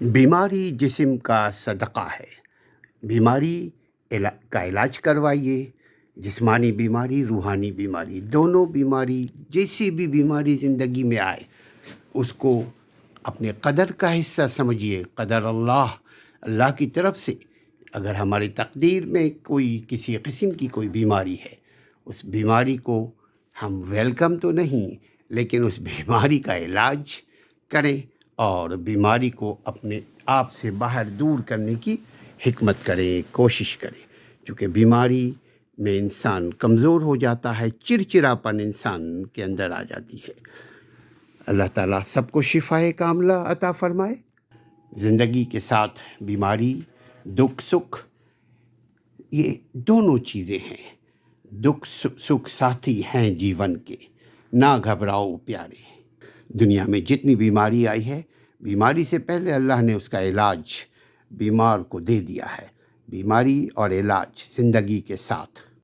بیماری جسم کا صدقہ ہے۔ بیماری کا علاج کروائیے، جسمانی بیماری، روحانی بیماری، دونوں بیماری، جیسی بھی بیماری زندگی میں آئے اس کو اپنے قدر کا حصہ سمجھیے۔ قدر اللہ کی طرف سے اگر ہماری تقدیر میں کسی قسم کی کوئی بیماری ہے، اس بیماری کو ہم ویلکم تو نہیں لیکن اس بیماری کا علاج کریں اور بیماری کو اپنے آپ سے باہر دور کرنے کی حکمت کریں، کوشش کریں، کیونکہ بیماری میں انسان کمزور ہو جاتا ہے، چڑچڑاپن انسان کے اندر آ جاتی ہے۔ اللہ تعالیٰ سب کو شفائے کاملہ عطا فرمائے۔ زندگی کے ساتھ بیماری، دکھ سکھ، یہ دونوں چیزیں ہیں۔ دکھ سکھ ساتھی ہیں جیون کے، نہ گھبراؤ پیارے۔ دنیا میں جتنی بیماری آئی ہے، بیماری سے پہلے اللہ نے اس کا علاج بیمار کو دے دیا ہے۔ بیماری اور علاج زندگی کے ساتھ